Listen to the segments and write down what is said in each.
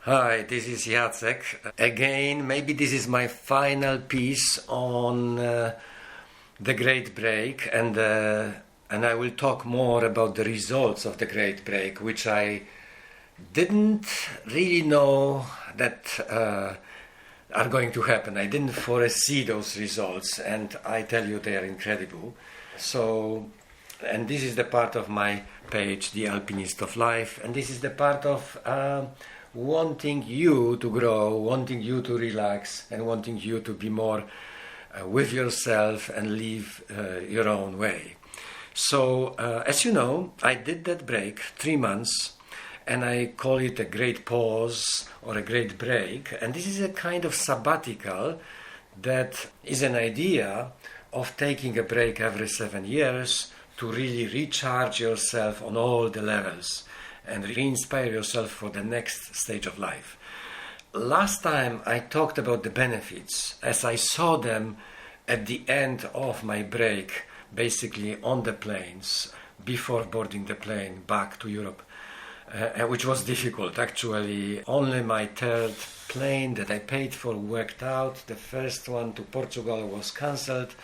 Hi, this is Jacek. Again, maybe this is my final piece on the Great Break, and I will talk more about the results of the Great Break, which I didn't really know that are going to happen. I didn't foresee those results, and I tell you they are incredible. So, and this is the part of my page, The Alpinist of Life, and this is the part of wanting you to grow, wanting you to relax, and wanting you to be more with yourself and live your own way. So, as you know, I did that break 3 months, and I call it a great pause or a great break. And this is a kind of sabbatical that is an idea of taking a break every 7 years to really recharge yourself on all the levels and re-inspire yourself for the next stage of life. Last time I talked about the benefits as I saw them at the end of my break, basically on the planes, before boarding the plane back to Europe, which was difficult. Actually, only my third plane that I paid for worked out. The first one to Portugal was cancelled.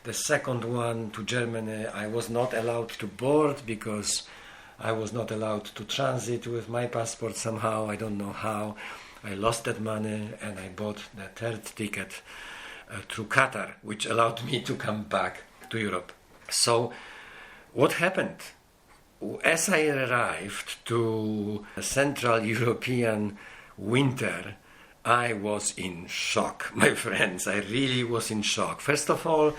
The second one to Germany I was not allowed to board because I was not allowed to transit with my passport somehow. I don't know how. I lost that money and I bought the third ticket through Qatar, which allowed me to come back to Europe. So what happened? As I arrived to Central European winter, I was in shock, my friends. I really was in shock. First of all,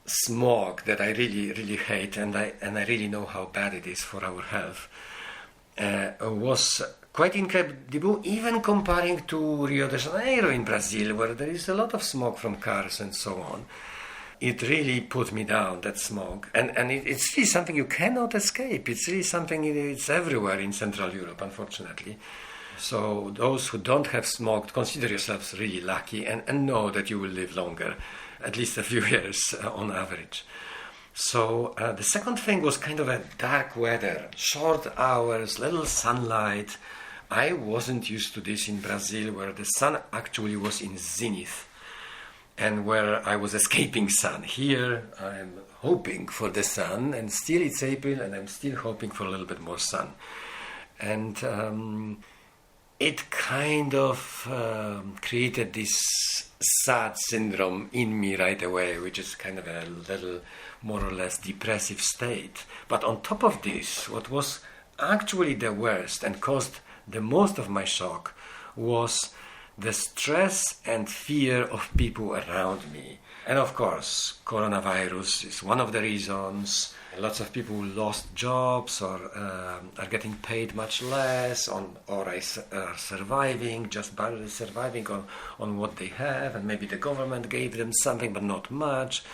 smog that I really hate, and I really know how bad it is for our health, was quite incredible, even comparing to Rio de Janeiro in Brazil, where there is a lot of smoke from cars and so on. It really put me down, that smog, and it's really something you cannot escape. It's really something, it's everywhere in Central Europe, unfortunately. So those who don't have smog, consider yourselves really lucky and know that you will live longer, at least a few years on average. So the second thing was kind of a dark weather, short hours, little sunlight. I wasn't used to this in Brazil, where the sun actually was in zenith and where I was escaping sun. Here I'm hoping for the sun, and still it's April and I'm still hoping for a little bit more sun. And it kind of created this sad syndrome in me right away, which is kind of a little more or less depressive state. But on top of this, what was actually the worst and caused the most of my shock was the stress and fear of people around me. And of course, coronavirus is one of the reasons. Lots of people lost jobs or are getting paid much less or are surviving, just barely surviving on what they have, and maybe the government gave them something but not much.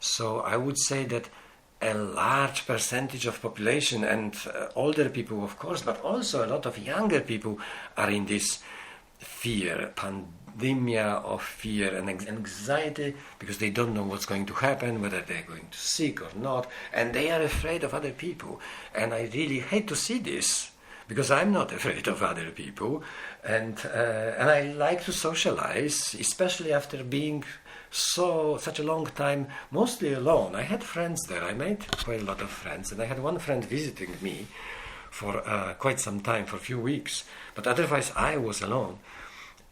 So I would say that a large percentage of population, and older people of course, but also a lot of younger people are in this fear, pandemia of fear and anxiety, because they don't know what's going to happen, whether they're going to sick or not, and they are afraid of other people. And I really hate to see this, because I'm not afraid of other people, and I like to socialize, especially after being such a long time mostly alone. I had friends there. I made quite a lot of friends, and I had one friend visiting me for quite some time, for a few weeks, but otherwise I was alone.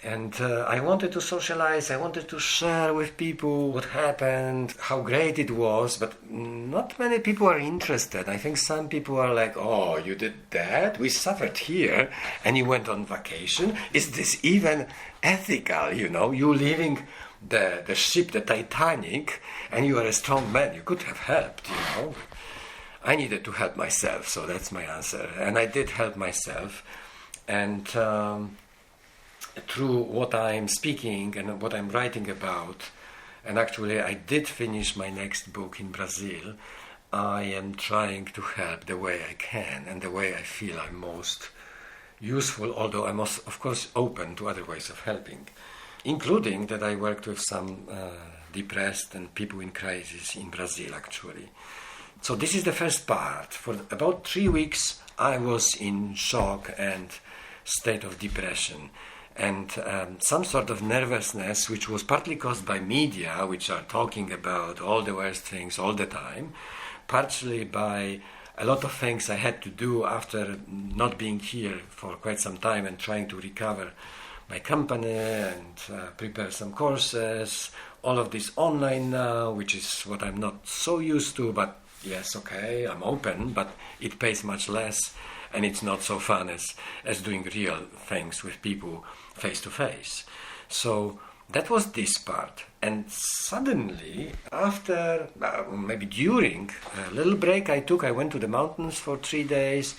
And I wanted to socialize, I wanted to share with people what happened, how great it was, but not many people are interested. I think some people are like, oh, you did that? We suffered here, and you went on vacation? Is this even ethical, you know? You leaving the ship, the Titanic, and you are a strong man. You could have helped, you know? I needed to help myself, so that's my answer. And I did help myself, and through what I'm speaking and what I'm writing about, and actually I did finish my next book in Brazil, I am trying to help the way I can and the way I feel I'm most useful, although I'm also, of course, open to other ways of helping, including that I worked with some depressed and people in crisis in Brazil, actually. So this is the first part. For about 3 weeks I was in shock and state of depression. And some sort of nervousness, which was partly caused by media, which are talking about all the worst things all the time, partially by a lot of things I had to do after not being here for quite some time and trying to recover my company and prepare some courses, all of this online now, which is what I'm not so used to, but yes, okay, I'm open, but it pays much less and it's not so fun as doing real things with people face to face. So that was this part. And suddenly, after, maybe during a little break I took, I went to the mountains for 3 days.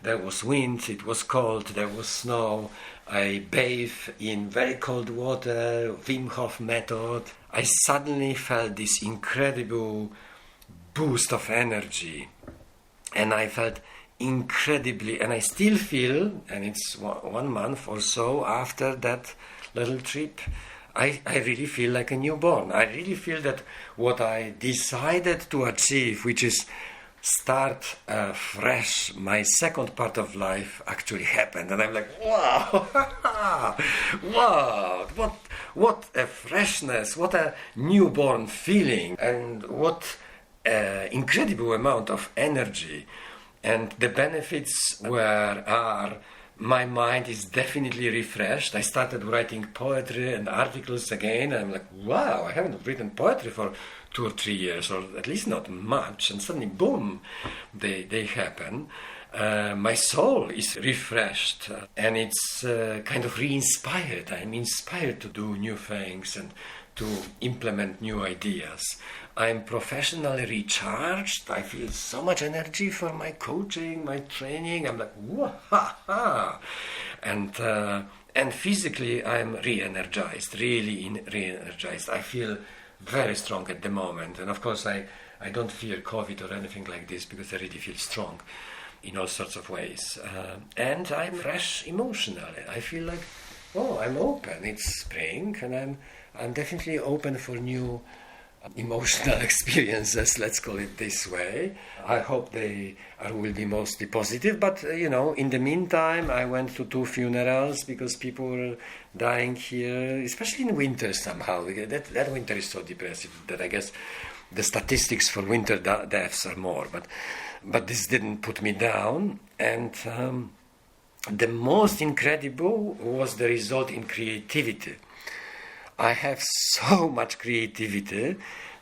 There was wind, it was cold, there was snow. I bathed in very cold water, Wim Hof method. I suddenly felt this incredible boost of energy. And I felt incredibly, and I still feel, and it's 1 month or so after that little trip, I really feel like a newborn. I really feel that what I decided to achieve, which is start fresh, my second part of life actually happened. And I'm like, wow, wow, what a freshness, what a newborn feeling, and what incredible amount of energy. And the benefits are my mind is definitely refreshed. I started writing poetry and articles again. I'm like, wow, I haven't written poetry for 2 or 3 years, or at least not much. And suddenly, boom, they happen. My soul is refreshed and it's kind of re-inspired. I'm inspired to do new things and to implement new ideas. I'm professionally recharged. I feel so much energy for my coaching, my training. I'm like, wow. And physically, I'm re-energized, really re-energized. I feel very strong at the moment. And of course, I don't fear COVID or anything like this because I really feel strong in all sorts of ways. And I'm fresh emotionally. I feel like, oh, I'm open. It's spring and I'm definitely open for new emotional experiences, let's call it this way. I hope they will be mostly positive, but in the meantime I went to 2 funerals because people were dying here, especially in winter somehow. That winter is so depressive that I guess the statistics for winter deaths are more, but this didn't put me down. And the most incredible was the result in creativity. I have so much creativity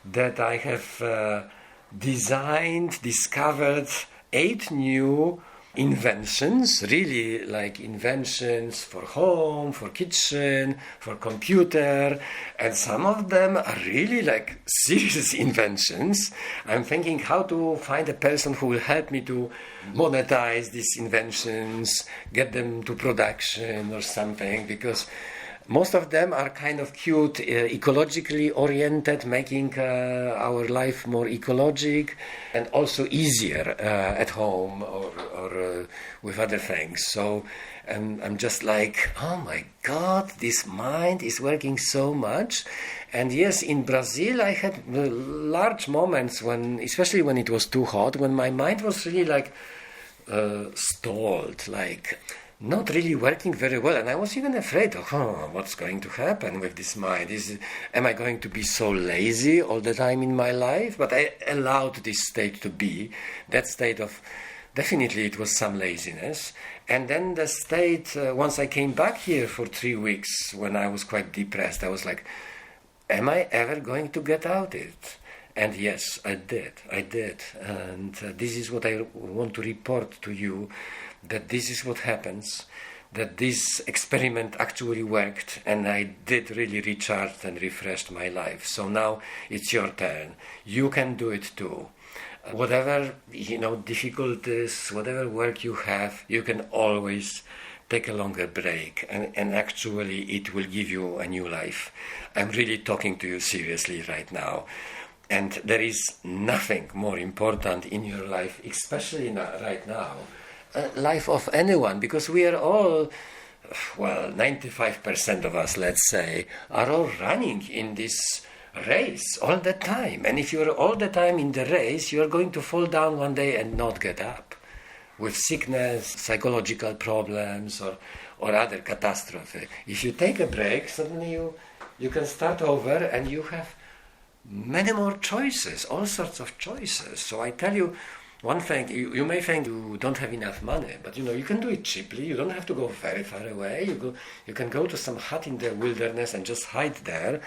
that I have discovered 8 new inventions, really like inventions for home, for kitchen, for computer, and some of them are really like serious inventions. I'm thinking how to find a person who will help me to monetize these inventions, get them to production or something, because most of them are kind of cute, ecologically oriented, making our life more ecologic and also easier at home or with other things. So I'm just like, oh my God, this mind is working so much. And yes, in Brazil I had large moments when, especially when it was too hot, when my mind was really like stalled, like not really working very well, and I was even afraid of what's going to happen with this mind. Am I going to be so lazy all the time in my life? But I allowed this state to be. That state of, definitely it was some laziness. And then the state, once I came back here for 3 weeks, when I was quite depressed, I was like, am I ever going to get out of it? And yes, I did. And this is what I want to report to you, that this is what happens, that this experiment actually worked, and I did really recharge and refreshed my life. So now it's your turn. You can do it too. Whatever, difficulties, whatever work you have, you can always take a longer break, and actually it will give you a new life. I'm really talking to you seriously right now. And there is nothing more important in your life, especially right now, life of anyone, because we are all, 95% of us, let's say, are all running in this race all the time. And if you're all the time in the race, you're going to fall down one day and not get up. with sickness, psychological problems, or other catastrophe. If you take a break, suddenly you can start over and you have many more choices, all sorts of choices. So I tell you one thing, you may think you don't have enough money, but you can do it cheaply. You don't have to go very far away. You can go to some hut in the wilderness and just hide there.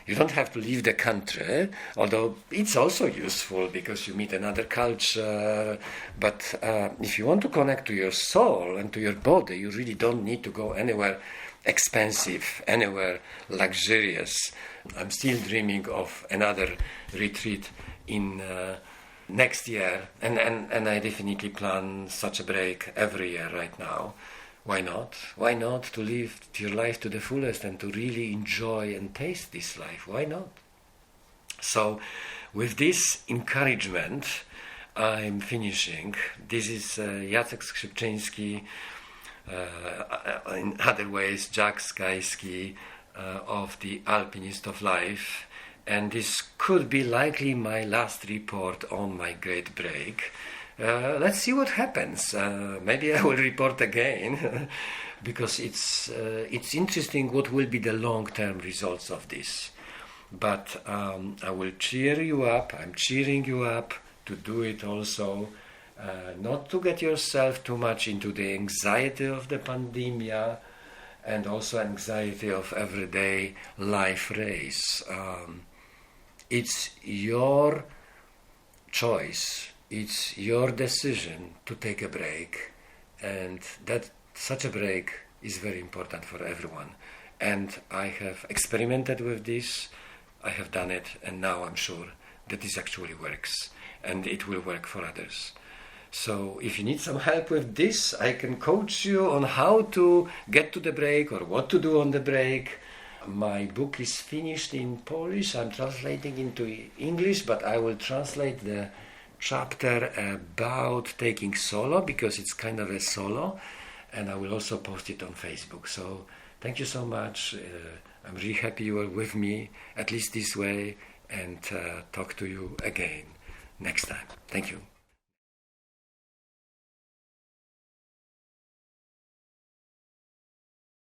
You don't have to leave the country, although it's also useful because you meet another culture. But if you want to connect to your soul and to your body, you really don't need to go anywhere expensive, anywhere luxurious. I'm still dreaming of another retreat in next year, and I definitely plan such a break every year right now. Why not? Why not to live your life to the fullest and to really enjoy and taste this life? Why not? So, with this encouragement, I'm finishing. This is Jacek Skrzypczyński, in other ways, Jack Skysky of the Alpinist of Life. And this could be likely my last report on my great break. Let's see what happens. Maybe I will report again because it's interesting what will be the long-term results of this. But I will cheer you up. I'm cheering you up to do it also. Not to get yourself too much into the anxiety of the pandemia and also anxiety of everyday life race. It's your choice. It's your decision to take a break, and that such a break is very important for everyone. And I have experimented with this, I have done it, and now I'm sure that this actually works, and it will work for others. So if you need some help with this, I can coach you on how to get to the break or what to do on the break. My book is finished in Polish. I'm translating into English, but I will translate the chapter about taking solo because it's kind of a solo, and I will also post it on Facebook. So thank you so much. I'm really happy you are with me, at least this way, and talk to you again next time. Thank you.